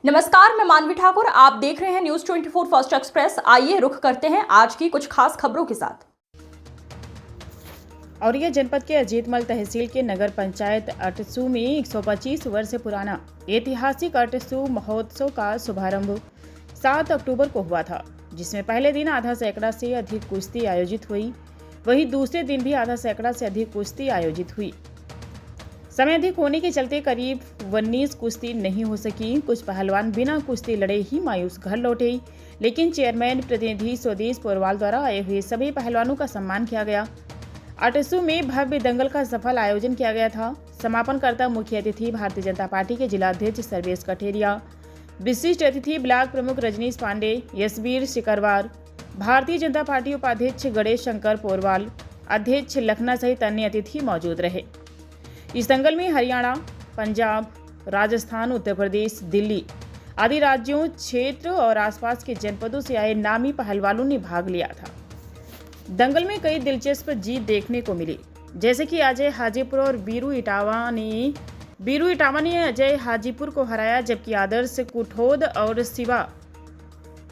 नमस्कार, मैं मानवी ठाकुर। आप देख रहे हैं न्यूज 24 फर्स्ट एक्सप्रेस। आइए रुख करते हैं आज की कुछ खास खबरों के साथ। औरैया जनपद के अजीतमल तहसील के नगर पंचायत अटसू में 125 वर्ष पुराना ऐतिहासिक अटसू महोत्सव का शुभारंभ 7 अक्टूबर को हुआ था, जिसमें पहले दिन आधा सैकड़ा से अधिक कुश्ती आयोजित हुई। वहीं दूसरे दिन भी आधा सैकड़ा से अधिक कुश्ती आयोजित हुई। समय अधिक होने के चलते करीब 19 कुश्ती नहीं हो सकी। कुछ पहलवान बिना कुश्ती लड़े ही मायूस घर लौटे, लेकिन चेयरमैन प्रतिनिधि स्वदेश पोरवाल द्वारा आए हुए सभी पहलवानों का सम्मान किया गया। अटसू में भव्य दंगल का सफल आयोजन किया गया था। समापनकर्ता मुख्य अतिथि भारतीय जनता पार्टी के जिलाध्यक्ष सर्वेश कठेरिया, विशिष्ट अतिथि ब्लॉक प्रमुख रजनीश पांडे, यशवीर शिकरवार, भारतीय जनता पार्टी उपाध्यक्ष गणेश शंकर पोरवाल, अध्यक्ष लखना सहित अन्य अतिथि मौजूद रहे। इस दंगल में हरियाणा, पंजाब, राजस्थान, उत्तर प्रदेश, दिल्ली आदि राज्यों, क्षेत्र और आसपास के जनपदों से आए नामी पहलवानों ने भाग लिया था। दंगल में कई दिलचस्प जीत देखने को मिली, जैसे कि अजय हाजीपुर और बीरू इटावा ने अजय हाजीपुर को हराया, जबकि आदर्श कुठोद और शिवा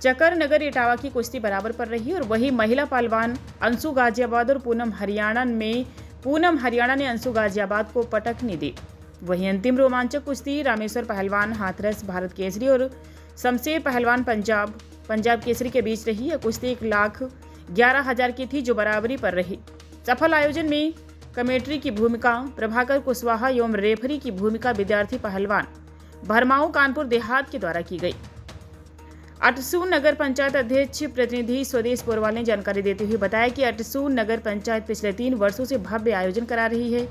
चकर नगर इटावा की कुश्ती बराबर पर रही। और वही महिला पहलवान अंशु गाजियाबाद और पूनम हरियाणा ने अंशु गाजियाबाद को पटकनी दी। वहीं अंतिम रोमांचक कुश्ती रामेश्वर पहलवान हाथरस भारत केसरी और शमशेर पहलवान पंजाब केसरी के बीच रही। यह कुश्ती 1,11,000 की थी, जो बराबरी पर रही। सफल आयोजन में कमेटी की भूमिका प्रभाकर कुशवाहा एवं रेफरी की भूमिका विद्यार्थी पहलवान भरमाऊ कानपुर देहात के द्वारा की गई। अटसू नगर पंचायत अध्यक्ष प्रतिनिधि स्वदेश पोरवाल ने जानकारी देते हुए बताया कि अटसू नगर पंचायत पिछले 3 वर्षों से भव्य आयोजन करा रही है।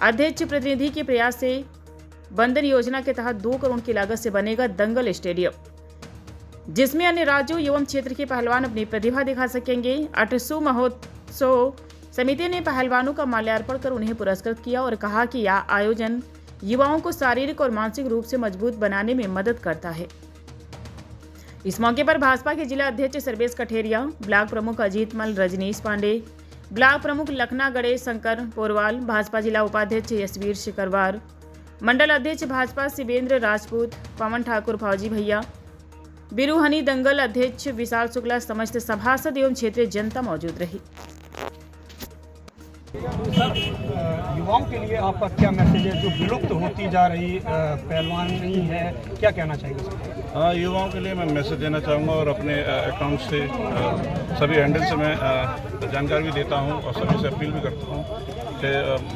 अध्यक्ष प्रतिनिधि के प्रयास से बंदर योजना के तहत 2 करोड़ की लागत से बनेगा दंगल स्टेडियम, जिसमें अन्य राज्यों एवं क्षेत्र के पहलवान अपनी प्रतिभा दिखा सकेंगे। अटसू महोत्सव समिति ने पहलवानों का माल्यार्पण कर उन्हें पुरस्कृत किया और कहा कि यह आयोजन युवाओं को शारीरिक और मानसिक रूप से मजबूत बनाने में मदद करता है। इस मौके पर भाजपा के जिला अध्यक्ष सर्वेश कठेरिया, ब्लॉक प्रमुख अजीतमल रजनीश पांडे, ब्लॉक प्रमुख लखना गणेश शंकर पोरवाल, भाजपा जिला उपाध्यक्ष यशवीर शिकरवार, मंडल अध्यक्ष भाजपा शिवेंद्र राजपूत, पवन ठाकुर, फौजी भैया, बिरुहनी दंगल अध्यक्ष विशाल शुक्ला, समस्त सभासद एवं क्षेत्रीय जनता मौजूद रही। सर, युवाओं के लिए आपका क्या मैसेज है जो विलुप्त होती जा रही पहलवानी है, क्या कहना चाहिए सर? युवाओं के लिए मैं मैसेज देना चाहूँगा और अपने अकाउंट से सभी हैंडल से मैं जानकारी भी देता हूँ और सभी से अपील भी करता हूँ कि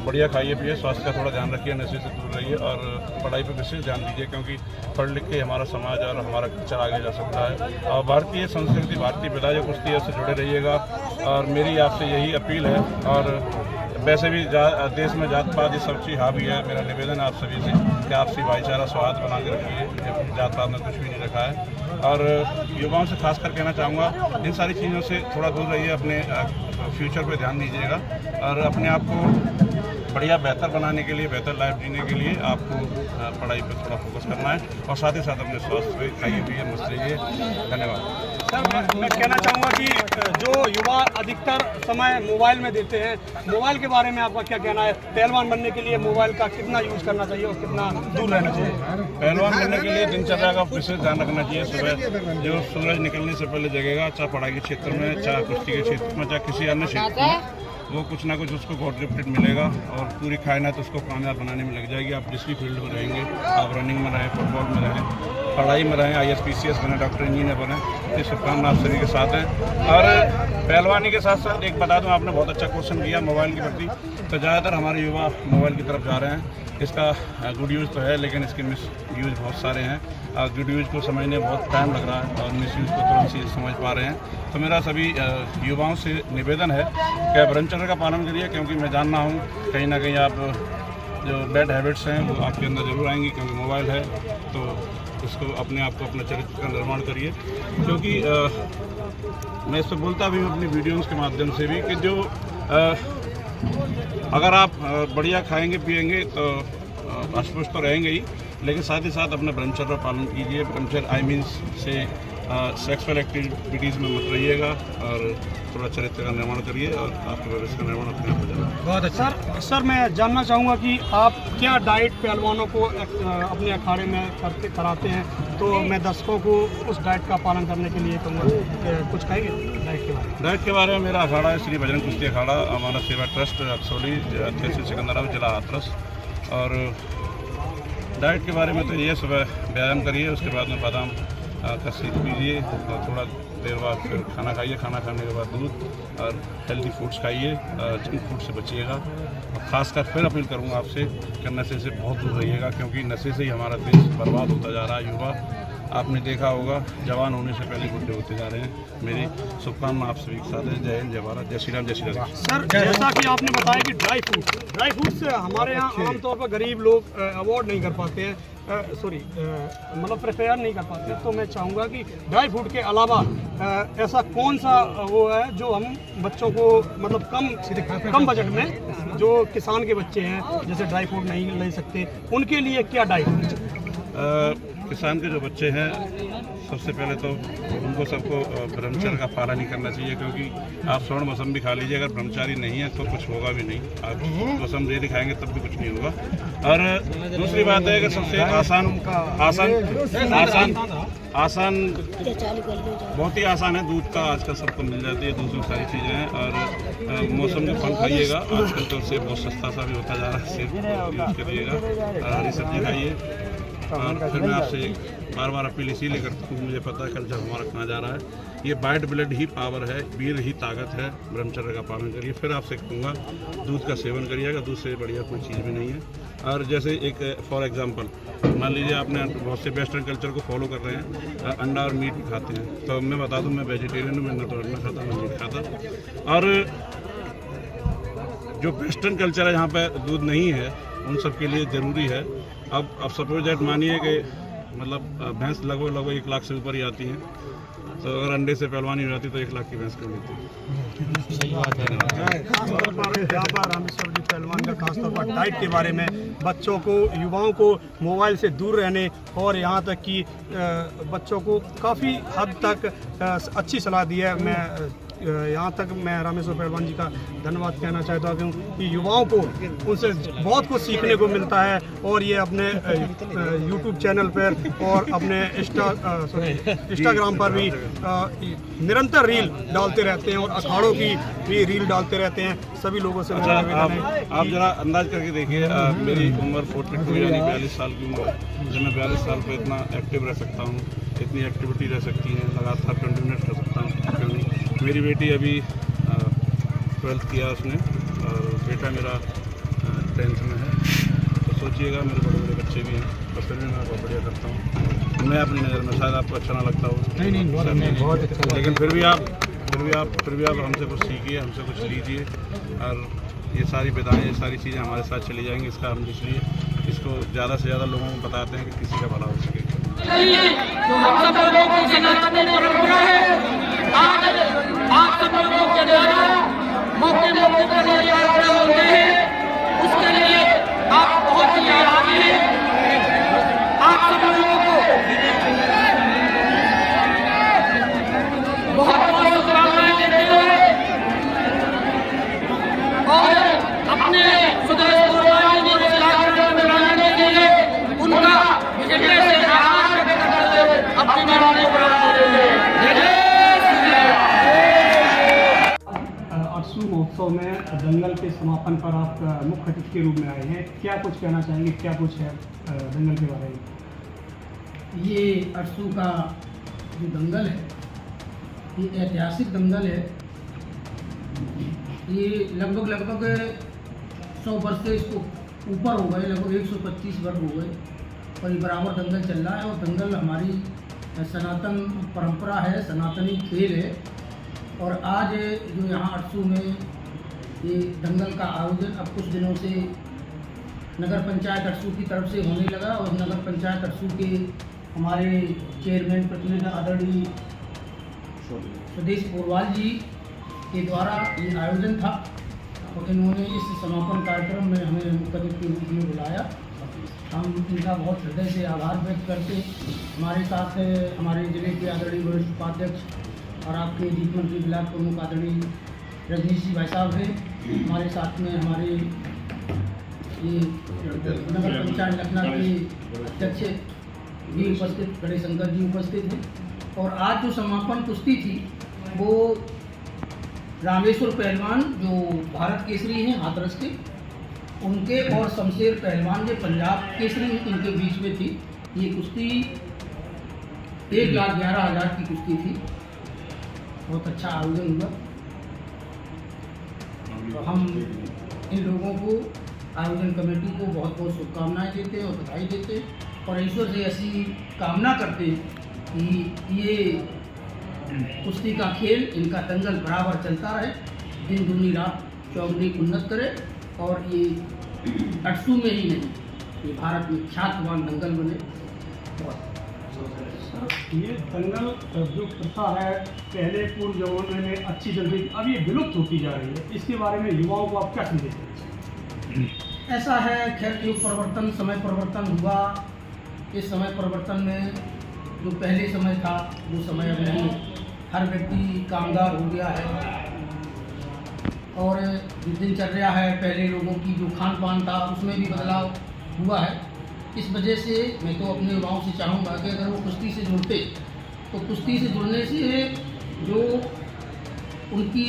बढ़िया खाइए पिए, स्वास्थ्य का थोड़ा ध्यान रखिए, नशे से दूर रहिए और पढ़ाई पर विशेष ध्यान दीजिए, क्योंकि पढ़ लिख के हमारा समाज और हमारा कल्चर आगे जा सकता है। और भारतीय संस्कृति, भारतीय विधा जो कुश्ती है, उससे जुड़े रहिएगा और मेरी आपसे यही अपील है। और वैसे भी देश में जात पात ये सब चीज़ हावी है। मेरा निवेदन है आप सभी से कि आपसी भाईचारा सौहार्द बना के रखिए, जात पात में कुछ भी नहीं रखा है। और युवाओं से खासकर कहना चाहूँगा, इन सारी चीज़ों से थोड़ा दूर रहिए, अपने फ्यूचर पे ध्यान दीजिएगा और अपने आप को बढ़िया बेहतर बनाने के लिए, बेहतर लाइफ जीने के लिए आपको पढ़ाई पर थोड़ा फोकस करना है और साथ ही साथ अपने स्वास्थ्य पे खाइए पिए, मस्त रहिए। धन्यवाद। सर, मैं कहना चाहूँगा कि जो युवा अधिकतर समय मोबाइल में देते हैं, मोबाइल के बारे में आपका क्या कहना है? पहलवान बनने के लिए मोबाइल का कितना यूज़ करना चाहिए और कितना दूर रहना चाहिए? पहलवान बनने के लिए दिनचर्या का विशेष ध्यान रखना चाहिए। सुबह जो सूरज निकलने से पहले जगेगा, चाहे पढ़ाई के क्षेत्र में, चाहे कुश्ती के क्षेत्र में, चाहे किसी अन्य क्षेत्र में, वो कुछ ना कुछ उसको गॉड गिफ्टेड मिलेगा और पूरी कायनात उसको कामयाब बनाने में लग जाएगी। आप जिस भी फील्ड में रहेंगे, आप रनिंग में रहें, फुटबॉल में रहें, पढ़ाई में रहें, IAS-PCS बने, डॉक्टर इंजीनियर बने, ये शुभकामना आप सभी के साथ हैं। और पहलवानी के साथ साथ एक बता दूं, आपने बहुत अच्छा क्वेश्चन किया मोबाइल के प्रति, तो ज़्यादातर हमारे युवा मोबाइल की तरफ जा रहे हैं। इसका गुड यूज़ तो है, लेकिन इसके मिस यूज़ बहुत सारे हैं। गुड यूज़ को समझने बहुत टाइम लग रहा है और मिस यूज़ को तुरंत से समझ पा रहे हैं। तो मेरा सभी युवाओं से निवेदन है कि आप ब्रह्मचर्य का पालन करिए, क्योंकि मैं जानना हूँ कहीं ना कहीं आप जो बैड हैबिट्स हैं वो आपके अंदर जरूर आएंगी, क्योंकि मोबाइल है। तो उसको अपने आप को, अपने चरित्र का निर्माण करिए, क्योंकि मैं इस पर बोलता भी हूँ अपनी वीडियोज़ के माध्यम से भी कि जो अगर आप बढ़िया खाएंगे पिएंगे तो अस्पुष्ट तो रहेंगे ही, लेकिन साथ ही साथ अपने ब्रह्मचर्य पालन कीजिए। ब्रह्मचर्य आई मीन्स से सेक्सुअल एक्टिविटीज़ में मत रहिएगा और थोड़ा चरित्र का निर्माण करिए और आपके भविष्य का निर्माण अपने आप हो जाएगा। बहुत अच्छा सर मैं जानना चाहूँगा कि आप क्या डाइट पहलवानों को अपने अखाड़े में कराते हैं, तो मैं दर्शकों को उस डाइट का पालन करने के लिए कहूँगा, कुछ कहेंगे डाइट के बारे में? डाइट के बारे में मेरा अखाड़ा है श्री बजरंग कुश्ती अखाड़ा, हमारा सेवा ट्रस्ट अक्सोली, तहसील सिकंदराबाद, जिला हाथरस। और डाइट के बारे में तो ये सुबह व्यायाम करिए, उसके बाद में बादाम का सीध पीजिए और थोड़ा देर बाद फिर खाना खाइए, खाना खाने के बाद दूध और हेल्दी फूड्स खाइए, जंक फूड से बचिएगा। और ख़ासकर फिर अपील करूँगा आपसे कि नशे से बहुत दूर रहिएगा, क्योंकि नशे से ही हमारा देश बर्बाद होता जा रहा है। युवा आपने देखा होगा जवान होने से पहले बुढ़े होते जा रहे हैं। मेरी शुभकामना आप सभी के साथ है। जय हिंद, जय भारत, जय श्री राम, जय श्री राम। सर जैसा कि आपने बताया कि ड्राई फ्रूट से हमारे यहाँ आमतौर पर गरीब लोग अवॉइड नहीं कर पाते हैं, मतलब प्रेफर नहीं कर पाते, तो मैं चाहूँगा कि ड्राई फ्रूट के अलावा ऐसा कौन सा वो है जो हम बच्चों को मतलब कम बजट में, जो किसान के बच्चे हैं जैसे ड्राई फ्रूट नहीं ले सकते, उनके लिए क्या डाइट? किसान के जो बच्चे हैं सबसे पहले तो उनको सबको ब्रह्मचर्य का पालन नहीं करना चाहिए, क्योंकि आप स्वर्ण मौसम भी खा लीजिए, अगर ब्रह्मचारी नहीं है तो कुछ होगा भी नहीं। आप मौसम डेली खाएंगे तब भी कुछ नहीं होगा। और दूसरी बात है कि सबसे आसान बहुत ही आसान है, दूध का आजकल सबको मिल जाती है, दूसरी सारी चीज़ें हैं। और मौसम के फल खाइएगा, आजकल तो सेब बहुत सस्ता सा भी होता जा रहा है, सेब यूज करिएगा और हरी सब्जी खाइए। और फिर मैं आपसे बार बार अपील इसीलिए करता हूँ, मुझे पता है कल्चर हमारा कहाँ जा रहा है। ये वाइट ब्लड ही पावर है, वीर ही ताकत है। ब्रह्मचर्य का पालन करिए। फिर आपसे कहूँगा दूध का सेवन करिएगा, दूध से बढ़िया कोई चीज़ भी नहीं है। और जैसे एक फॉर एग्जांपल मान लीजिए आपने बहुत से वेस्टर्न कल्चर को फॉलो कर रहे हैं, अंडा और मीट भी खाते हैं, तो मैं बता दूँ मैं वेजिटेरियन हूँ, मैं न तो अंडा खाता न मीट खाता। और जो वेस्टर्न कल्चर है जहाँ पर दूध नहीं है उन सब के लिए ज़रूरी है। अब सपोज दैट मानिए कि मतलब भैंस लगभग 1 लाख से ऊपर ही आती हैं, तो अगर अंडे से पहलवानी हो जाती तो 1 लाख की भैंस कर लेती है। सही बात है। खासतौर पर यहाँ पर रामेश्वर जी पहलवान का खासतौर पर डाइट के बारे में बच्चों को, युवाओं को मोबाइल से दूर रहने और यहाँ तक कि बच्चों को काफ़ी हद तक अच्छी सलाह दी है। मैं यहाँ तक मैं रामेश्वर पहलवान जी का धन्यवाद कहना चाहता हूँ कि युवाओं को उनसे बहुत कुछ सीखने को मिलता है। और ये अपने यूट्यूब चैनल पर और अपने इंस्टाग्राम पर भी निरंतर रील डालते रहते हैं और अखाड़ों की भी रील डालते रहते हैं। सभी लोगों से आप जरा अंदाज करके देखिए, मेरी उम्र 42 यानी 42 साल की उम्र है। जब मैं 42 साल पर इतना एक्टिव रह सकता हूँ, इतनी एक्टिविटी रह सकती है, लगातार 20 मिनट कर सकता हूँ। मेरी बेटी अभी 12th किया उसने और बेटा मेरा 10th में है, तो सोचिएगा मेरे बड़े बड़े बच्चे भी हैं, तो फिर भी मैं बहुत बढ़िया करता हूँ। मैं अपनी नज़र में, शायद आपको अच्छा ना लगता हो, नहीं बहुत अच्छा, लेकिन फिर भी आप हमसे कुछ सीखिए, हमसे कुछ लीजिए। और ये सारी विधाएँ, ये सारी चीज़ें हमारे साथ चली जाएंगी। इसका हम इसलिए इसको ज़्यादा से ज़्यादा लोगों को बताते हैं कि किसी का भला हो सके। आप सब लोगों के द्वारा मौके पर यात्रा होते हैं, उसके लिए आप बहुत ही आभारी हैं। आप सब लोगों को बहुत बहुत शुभकामनाएं देते हुए और अपने सुदेश कार्यक्रम बनाने के लिए उनका हृदय से आभार व्यक्त करते हुए अपनी बात प्रारंभ करेंगे। महोत्सव में दंगल के समापन पर आप मुख्य अतिथि के रूप में आए हैं, क्या कुछ कहना चाहेंगे, क्या कुछ है दंगल के बारे में? ये अरसू का जो दंगल है, ये ऐतिहासिक दंगल है। ये लगभग 100 वर्ष से इसको ऊपर हो गए, लगभग 125 वर्ष हो गए और ये बराबर दंगल चल रहा है। और दंगल हमारी सनातन परंपरा है, सनातनी खेल है। और आज जो यहाँ अरसू में ये दंगल का आयोजन अब कुछ दिनों से नगर पंचायत अरसू की तरफ से होने लगा और नगर पंचायत अरसू के हमारे चेयरमैन प्रतिनिधि आदरणीय स्वदेश पोरवाल जी के द्वारा ये आयोजन था और इन्होंने इस समापन कार्यक्रम में हमें मुख्य अतिथि के रूप में बुलाया हम इनका बहुत हृदय से आभार व्यक्त करते। हमारे साथ हमारे जिले के आदरणीय वरिष्ठ उपाध्यक्ष और आपके जीत मंत्री ब्लॉक प्रमुख आदरणीय रजनीश जी भाई साहब हैं। हमारे साथ में हमारे ये नगर पंचायत लखनऊ के अध्यक्ष भी उपस्थित, गणेश शंकर जी उपस्थित हैं। और आज जो समापन कुश्ती थी वो रामेश्वर पहलवान जो भारत केसरी हैं हाथरस के, उनके और शमशेर पहलवान जो पंजाब केसरी इनके बीच में थी। ये कुश्ती 1,11,000 की कुश्ती थी। बहुत अच्छा आयोजन हुआ। तो हम इन लोगों को, आयोजन कमेटी को बहुत बहुत शुभकामनाएं देते हैं और बधाई देते हैं और ईश्वर से ऐसी कामना करते हैं कि ये कुश्ती का खेल, इनका दंगल बराबर चलता रहे, दिन दूनी रात चौगुनी उन्नत करे और ये अटसू में ही नहीं, ये भारत में ख्यातवान दंगल बने। ये दंगल जो प्रथा है पहले पूर्व जमाने में अच्छी चलती थी, अब ये विलुप्त होती जा रही है। इसके बारे में युवाओं को आप क्या संदेश देंगे? ऐसा है, खैर युग परिवर्तन, समय परिवर्तन हुआ। इस समय परिवर्तन में जो पहले समय था वो समय अब नहीं। हर व्यक्ति कामगार हो गया है और जो दिनचर्या है पहले लोगों की जो खान पान था उसमें भी बदलाव हुआ है। इस वजह से मैं तो अपने युवाओं से चाहूँगा कि अगर वो कुश्ती से जुड़ते तो कुश्ती से जुड़ने से जो उनकी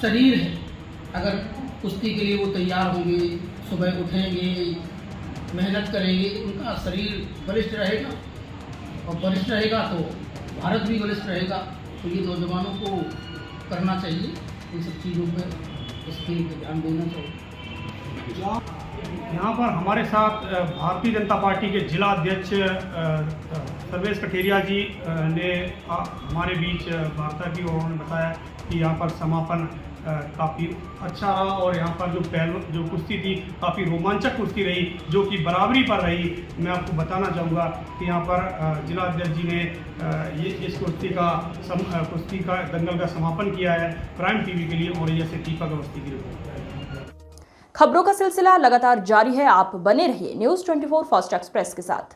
शरीर है, अगर कुश्ती के लिए वो तैयार होंगे, सुबह उठेंगे, मेहनत करेंगे, उनका शरीर बलिष्ठ रहेगा और बलिष्ठ रहेगा तो भारत भी बलिष्ठ रहेगा। तो ये नौजवानों को करना चाहिए, इन सब चीज़ों पर इसके ध्यान देना चाहिए। यहाँ पर हमारे साथ भारतीय जनता पार्टी के जिला अध्यक्ष सर्वेश कठेरिया जी ने हमारे बीच वार्ता की और उन्होंने बताया कि यहाँ पर समापन काफ़ी अच्छा रहा और यहाँ पर जो कुश्ती थी काफ़ी रोमांचक कुश्ती रही, जो कि बराबरी पर रही। मैं आपको बताना चाहूँगा कि यहाँ पर जिला अध्यक्ष जी ने इस कुश्ती का दंगल का समापन किया है। प्राइम टीवी के लिए और जैसे दीपक अवस्थी की रिपोर्ट। खबरों का सिलसिला लगातार जारी है, आप बने रहिए न्यूज़ 24 फास्ट एक्सप्रेस के साथ।